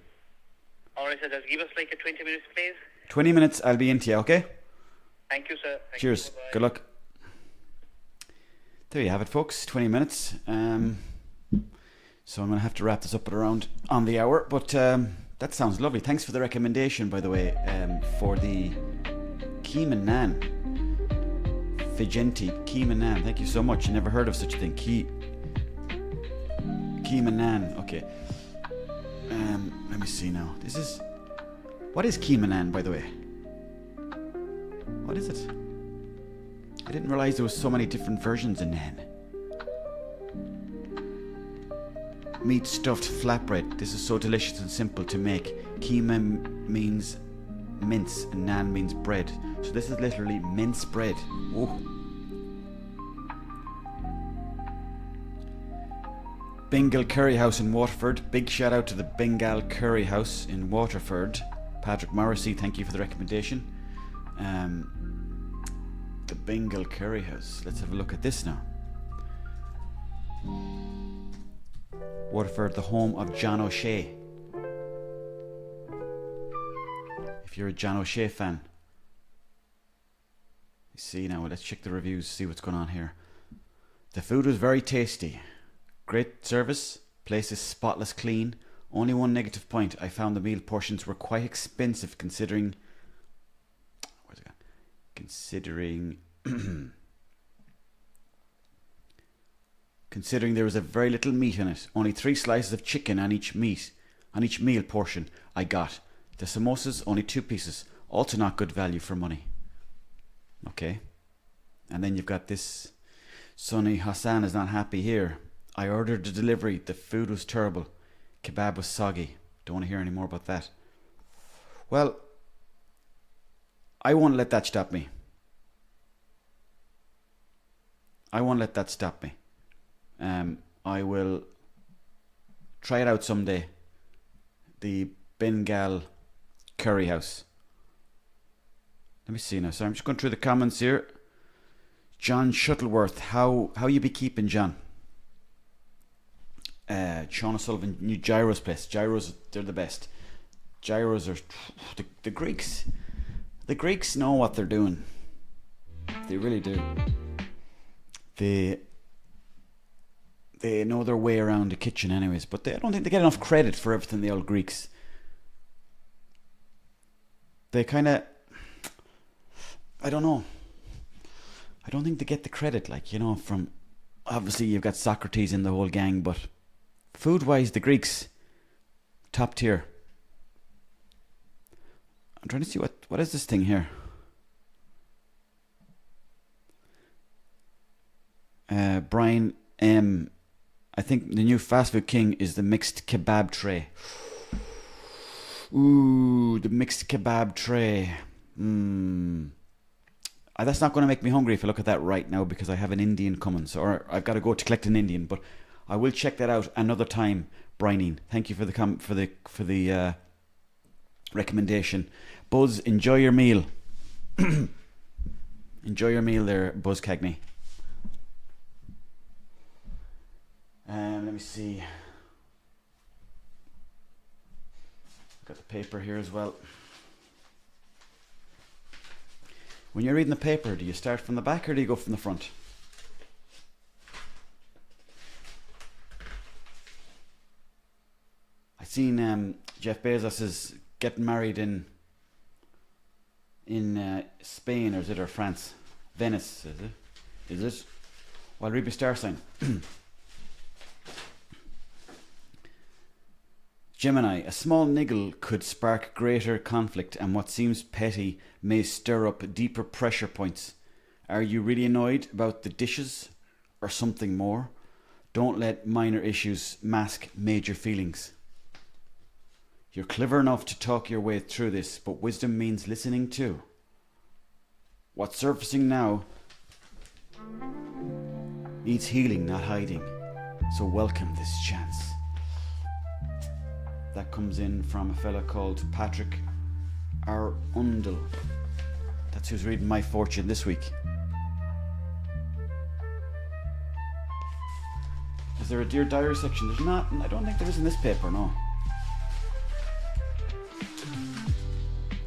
All right, sir. Just give us like a 20 minutes, please. 20 minutes. I'll be into you. Okay. Thank you, sir. Cheers. Bye-bye. Good luck. There you have it, folks. 20 minutes. So I'm going to have to wrap this up at around on the hour, but that sounds lovely. Thanks for the recommendation, by the way, for the keema naan. Figenti keema naan. Thank you so much. I never heard of such a thing. Keema naan. Okay. Let me see now. What is keema naan, by the way? What is it? I didn't realize there was so many different versions of naan. Meat stuffed flatbread. This is so delicious and simple to make. Keema means mince and naan means bread. So this is literally mince bread. Oh. Bengal Curry House in Waterford. Big shout out to the Bengal Curry House in Waterford. Patrick Morrissey, thank you for the recommendation. The Bengal Curry House. Let's have a look at this now. Waterford, the home of John O'Shea. if you're a John O'Shea fan. You see now, let's check the reviews, see what's going on here. The food was very tasty. Great service. Place is spotless clean. Only one negative point. I found the meal portions were quite expensive considering... Where's it gone? Considering... Considering there was a very little meat in it. Only 3 slices of chicken on each meal portion I got. The samosas, only 2 pieces. Also not good value for money. Okay. And then you've got this... Sonny Hassan is not happy here. I ordered the delivery. The food was terrible. Kebab was soggy. Don't want to hear any more about that. Well, I won't let that stop me. I won't let that stop me. I will try it out someday. The Bengal Curry House. Let me see now. So I'm just going through the comments here. John Shuttleworth, how you be keeping, John? Sean O'Sullivan, new gyros place. Gyros, they're the best. Gyros are the Greeks. The Greeks know what they're doing. They really do. They know their way around the kitchen, anyways. But I don't think they get enough credit for everything. The old Greeks. They kind of, I don't know. I don't think they get the credit, like, you know, from... Obviously, you've got Socrates in the whole gang, but food-wise, the Greeks, top tier. I'm trying to see what is this thing here? Brian M. I think the new fast food king is the mixed kebab tray. Ooh, the mixed kebab tray. That's not going to make me hungry if I look at that right now because I have an Indian coming. So, or I've got to go to collect an Indian, but I will check that out another time. Brian, thank you for the recommendation. Buzz, enjoy your meal. Enjoy your meal there, Buzz Cagney. Let me see. Got the paper here as well. When you're reading the paper, do you start from the back or do you go from the front? I seen Jeff Bezos is getting married in Spain, or is it, or France? Venice, is it? Is it? Well, read my star sign. Gemini, a small niggle could spark greater conflict, and what seems petty may stir up deeper pressure points. Are you really annoyed about the dishes or something more? Don't let minor issues mask major feelings. You're clever enough to talk your way through this, but wisdom means listening too. What's surfacing now needs healing, not hiding. So welcome this chance. That comes in from a fella called Patrick Arundel. That's who's reading my fortune this week. Is there a Dear Diary section? There's not. I don't think there is in this paper, no.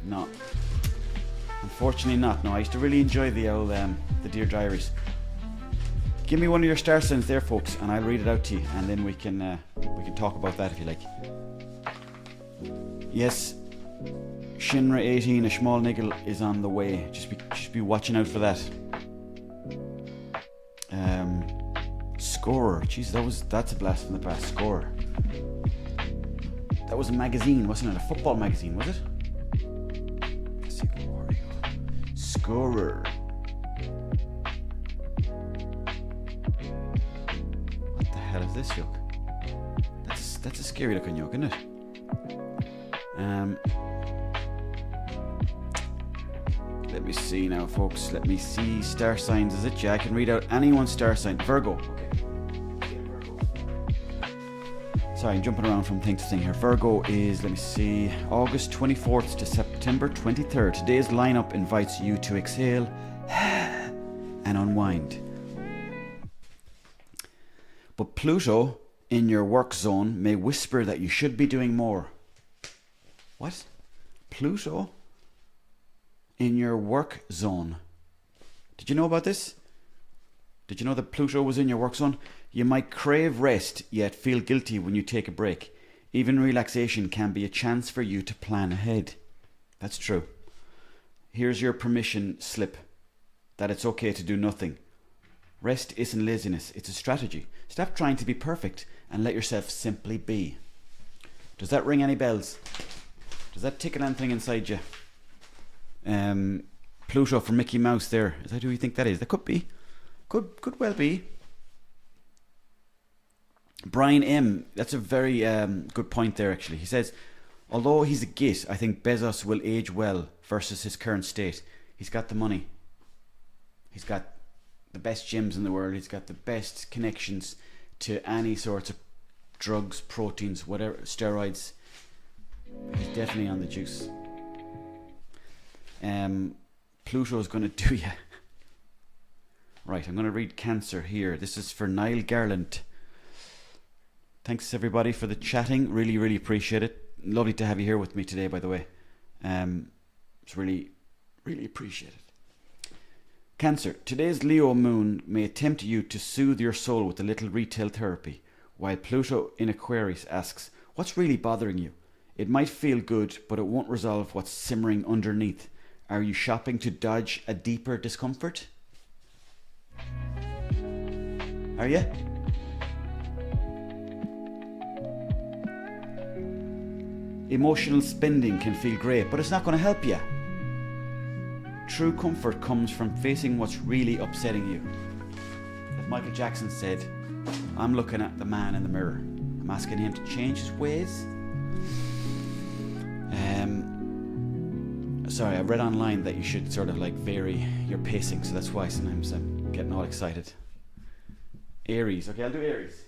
No. Unfortunately not, no. I used to really enjoy the Dear Diaries. Give me one of your star signs there, folks, and I'll read it out to you, and then we can talk about that if you like. Yes, Shinra 18, a small niggle is on the way. Just be watching out for that. Scorer, jeez, that's a blast from the past. Scorer. That was a magazine, wasn't it? A football magazine, was it? Let's see, where are you? Scorer. What the hell is this yoke? That's a scary looking yoke, isn't it? Let me see now, folks. Let me see star signs. Is it? Yeah, I can read out anyone's star sign. Virgo. Okay. Virgo. Sorry, I'm jumping around from thing to thing here. Virgo is, let me see, August 24th to September 23rd. Today's lineup invites you to exhale and unwind. But Pluto in your work zone may whisper that you should be doing more. What? Pluto in your work zone. Did you know about this? Did you know that Pluto was in your work zone? You might crave rest, yet feel guilty when you take a break. Even relaxation can be a chance for you to plan ahead. That's true. Here's your permission slip that it's okay to do nothing. Rest isn't laziness, it's a strategy. Stop trying to be perfect and let yourself simply be. Does that ring any bells? Does that tickle anything inside you? Pluto for Mickey Mouse there. Is that who you think that is? That could be. Could well be. Brian M. That's a very good point there, actually. He says, although he's a git, I think Bezos will age well versus his current state. He's got the money. He's got the best gyms in the world. He's got the best connections to any sorts of drugs, proteins, whatever, steroids. He's definitely on the juice. Pluto's going to do you. Right, I'm going to read Cancer here. This is for Niall Garland. Thanks everybody for the chatting. Really, really appreciate it. Lovely to have you here with me today, by the way. It's really, really appreciate it. Cancer, today's Leo moon may tempt you to soothe your soul with a little retail therapy, while Pluto in Aquarius asks, what's really bothering you? It might feel good, but it won't resolve what's simmering underneath. Are you shopping to dodge a deeper discomfort? Are you? Emotional spending can feel great, but it's not going to help you. True comfort comes from facing what's really upsetting you. As Michael Jackson said, I'm looking at the man in the mirror. I'm asking him to change his ways. Sorry, I read online that you should sort of like vary your pacing, so that's why sometimes I'm getting all excited. Aries. Okay, I'll do Aries.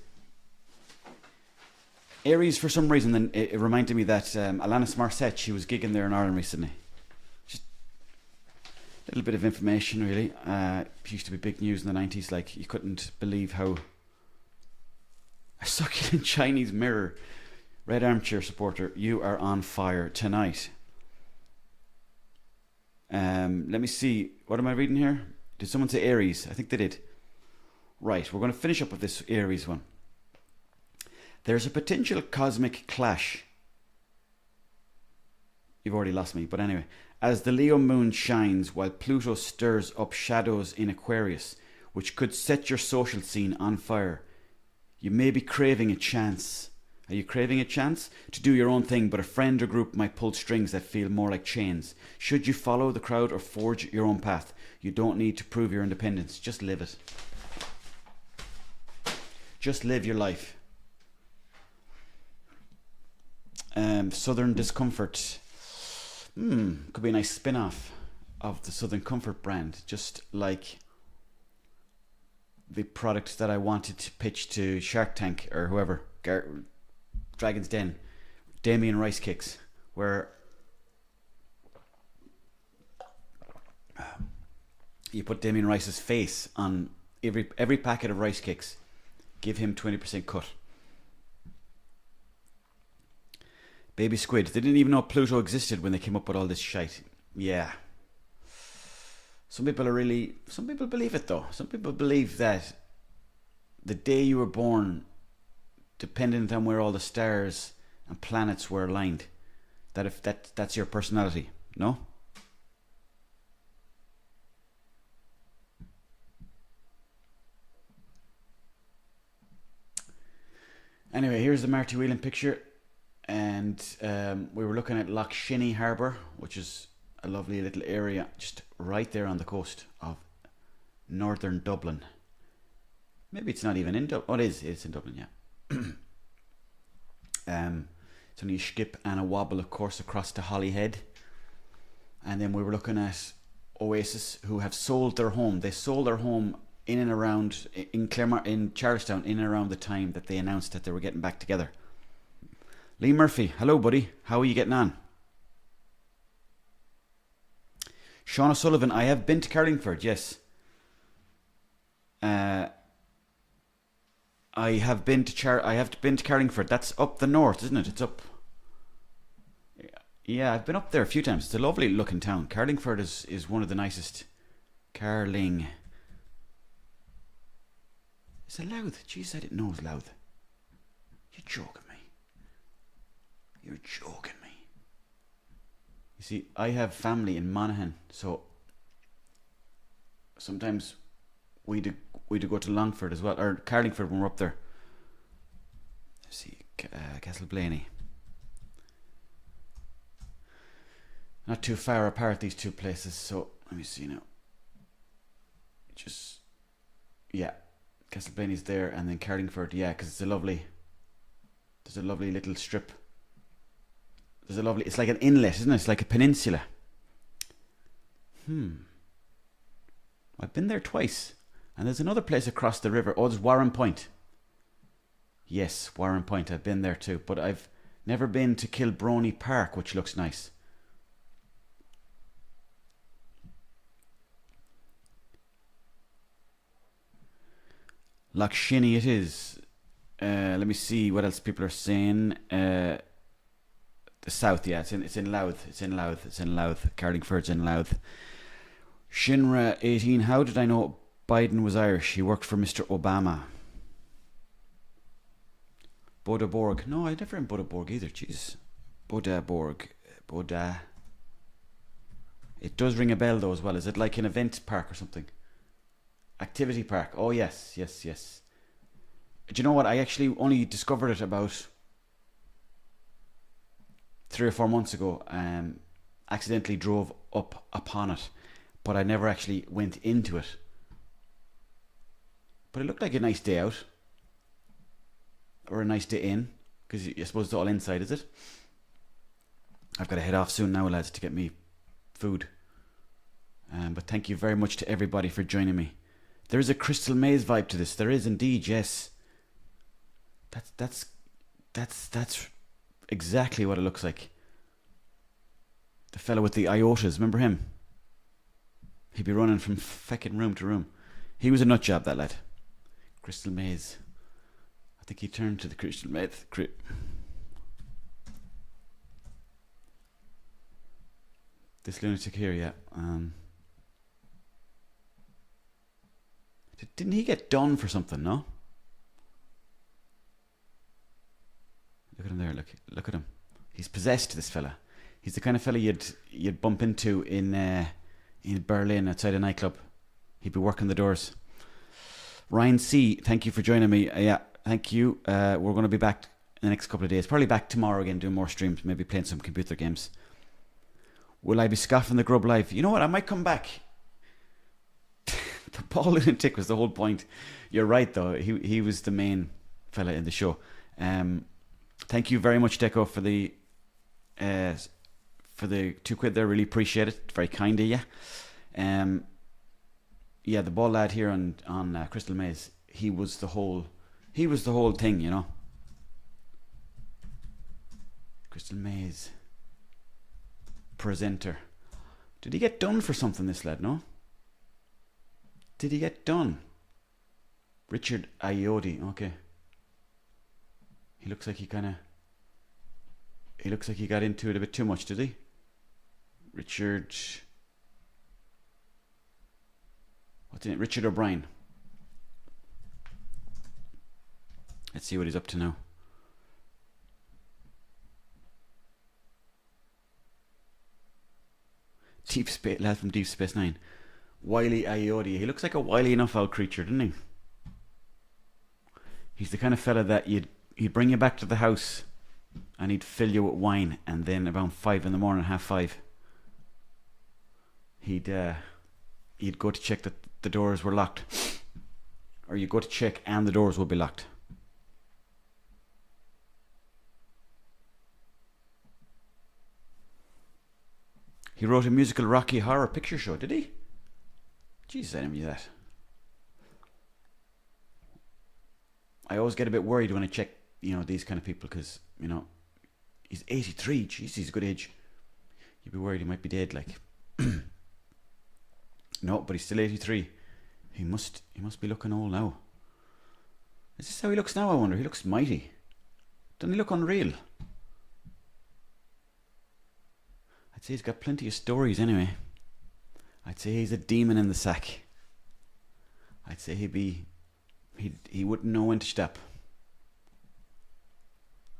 Aries, for some reason, then it reminded me that Alanis Morissette, she was gigging there in Ireland recently. Just a little bit of information, really. It used to be big news in the 90s, like you couldn't believe how a succulent Chinese mirror. Red Armchair supporter, you are on fire tonight. Let me see. What am I reading here? Did someone say Aries? I think they did. Right, we're going to finish up with this Aries one. There's a potential cosmic clash. You've already lost me, but anyway. As the Leo moon shines while Pluto stirs up shadows in Aquarius, which could set your social scene on fire. You may be craving a chance. Are you craving a chance to do your own thing, but a friend or group might pull strings that feel more like chains? Should you follow the crowd or forge your own path? You don't need to prove your independence. Just live it. Just live your life. Southern Discomfort. Could be a nice spin-off of the Southern Comfort brand. Just like the product that I wanted to pitch to Shark Tank or whoever. Dragon's Den. Damien Rice Cakes. Where you put Damien Rice's face on every packet of rice cakes. Give him 20% cut. Baby squid. They didn't even know Pluto existed when they came up with all this shite. Yeah. Some people believe it though. Some people believe that the day you were born, dependent on where all the stars and planets were aligned, that if that's your personality. No? Anyway, here's the Marty Whelan picture. And we were looking at Loch Shinny Harbour, which is a lovely little area just right there on the coast of northern Dublin. Maybe it's not even in Dublin. Oh, it is. It's in Dublin, yeah. It's only a skip and a wobble, of course, across to Holyhead. And then we were looking at Oasis, who have sold their home. They sold their home in and around, in Charlestown, in and around the time that they announced that they were getting back together. Lee Murphy, hello buddy, how are you getting on? Sean O'Sullivan, I have been to Carlingford, yes. I have been to Carlingford. That's up the north, isn't it? It's up. Yeah, I've been up there a few times. It's a lovely looking town. Carlingford is one of the nicest. Carling. Is it Louth? Jeez, I didn't know it was Louth. You're joking me. You're joking me. You see, I have family in Monaghan, so sometimes we do go to Longford as well, or Carlingford when we're up there. Let's see, Castleblaney. Not too far apart, these two places, so let me see now. Just, yeah, Castleblaney's there, and then Carlingford, yeah, because there's a lovely little strip. It's like an inlet, isn't it? It's like a peninsula. I've been there twice. And there's another place across the river. Oh, there's Warren Point. Yes, Warren Point. I've been there too. But I've never been to Kilbroney Park, which looks nice. Loch Shinny it is. Let me see what else people are saying. The south, yeah, it's in Louth. It's in Louth. Carlingford's in Louth. Shinra 18. How did I know Biden was Irish? He worked for Mr. Obama. Bodaborg. No, I've never in Bodaborg either. Jeez. Bodaborg. Boda. It does ring a bell though as well. Is it like an event park or something? Activity park. Oh yes. Do you know what? I actually only discovered it about 3 or 4 months ago. Accidentally drove up upon it, but I never actually went into it. But it looked like a nice day out, or a nice day in, because I suppose it's all inside, is it? I've got to head off soon now, lads, to get me food. But thank you very much to everybody for joining me. There is a Crystal Maze vibe to this. There is indeed, yes. That's exactly what it looks like. The fellow with the iotas, remember him? He'd be running from feckin' room to room. He was a nut job, that lad. Crystal Maze. I think he turned to the Crystal Maze. This lunatic here, yeah. Didn't he get done for something, no? Look at him there, look at him. He's possessed, this fella. He's the kind of fella you'd bump into in Berlin outside a nightclub. He'd be working the doors. Ryan C, thank you for joining me. Yeah, thank you. We're going to be back in the next couple of days. Probably back tomorrow again, doing more streams, maybe playing some computer games. Will I be scoffing the grub live? You know what? I might come back. The ball lunatic was the whole point. You're right, though. He was the main fella in the show. Thank you very much, Deco, for the £2 there. Really appreciate it. Very kind of you. Yeah, the ball lad here on Crystal Maze. He was the whole thing, you know. Crystal Maze presenter. Did he get done for something, this lad? No. Did he get done? Richard Iodi. Okay. He looks like he got into it a bit too much, did he? Richard. What's in it? Richard O'Brien. Let's see what he's up to now. Deep Space, lad from Deep Space Nine. Wily Iodi. He looks like a wily enough old creature, doesn't he? He's the kind of fella that he'd bring you back to the house and he'd fill you with wine, and then about 5 in the morning, 5:30, he'd go to check that the doors were locked. Or you go to check and the doors would be locked. He wrote a musical Rocky Horror Picture Show, did he? Jesus, I never knew that. I always get a bit worried when I check, these kind of people, because, he's 83. Jeez, he's a good age. You'd be worried he might be dead, like. No, but he's still 83. He must be looking old now. Is this how he looks now, I wonder? He looks mighty. Doesn't he look unreal? I'd say he's got plenty of stories anyway. I'd say he's a demon in the sack. I'd say he wouldn't know when to stop.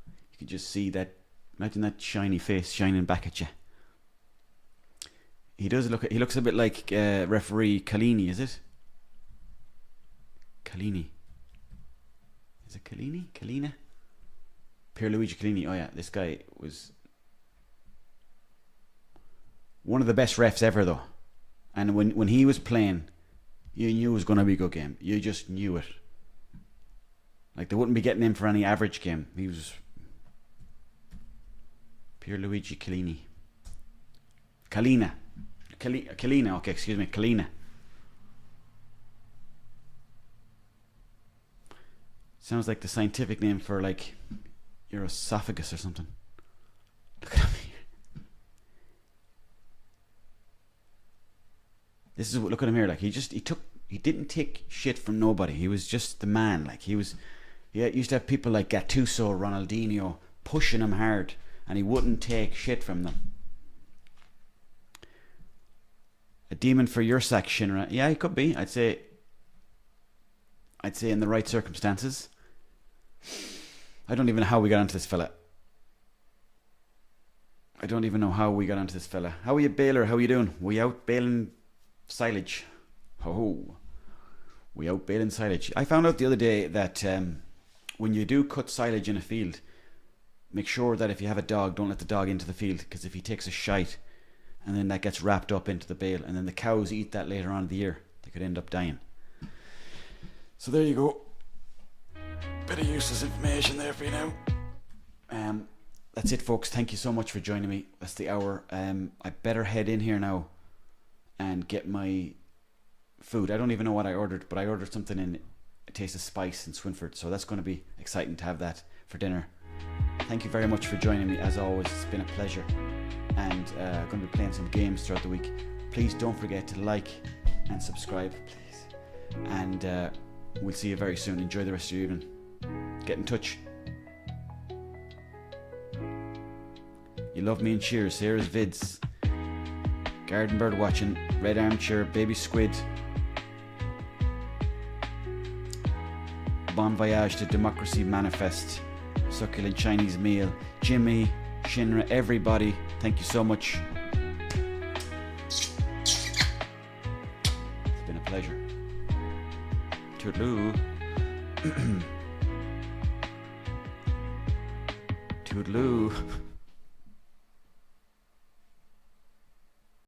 You could just see that. Imagine that shiny face shining back at you. He looks a bit like referee Collini, is it? Collini. Is it Collini? Collina? Pierluigi Collini. Oh yeah, this guy was one of the best refs ever though. And when he was playing, you knew it was going to be a good game. You just knew it. Like they wouldn't be getting him for any average game. He was Pierluigi Collini. Collina, okay, excuse me, Collina. Sounds like the scientific name for like your esophagus or something. Look at him here. Look at him here. Like he didn't take shit from nobody. He was just the man. Like he used to have people like Gattuso, Ronaldinho pushing him hard, and he wouldn't take shit from them. A demon for your sack, Shinra. Yeah, he could be. I'd say in the right circumstances. I don't even know how we got onto this fella. How are you, Baylor? How are you doing? We out baling silage. Oh, we out baling silage. I found out the other day that when you do cut silage in a field, make sure that if you have a dog, don't let the dog into the field, because if he takes a shite and then that gets wrapped up into the bale and then the cows eat that later on in the year, they could end up dying. So there you go. Bit of useless information there for you now. That's it, folks. Thank you so much for joining me. That's the hour. I better head in here now and get my food. I don't even know what I ordered, but I ordered something in A Taste of Spice in Swinford, so that's going to be exciting to have that for dinner. Thank you very much for joining me. As always, it's been a pleasure, and I'm going to be playing some games throughout the week. Please don't forget to like and subscribe, please, and we'll see you very soon. Enjoy the rest of your evening. Get in touch. You love me and cheers. Here's vids. Garden bird watching. Red armchair. Baby squid. Bon voyage to democracy manifest. Succulent Chinese meal. Jimmy, Shinra, everybody. Thank you so much. It's been a pleasure. Toodaloo. Toodaloo.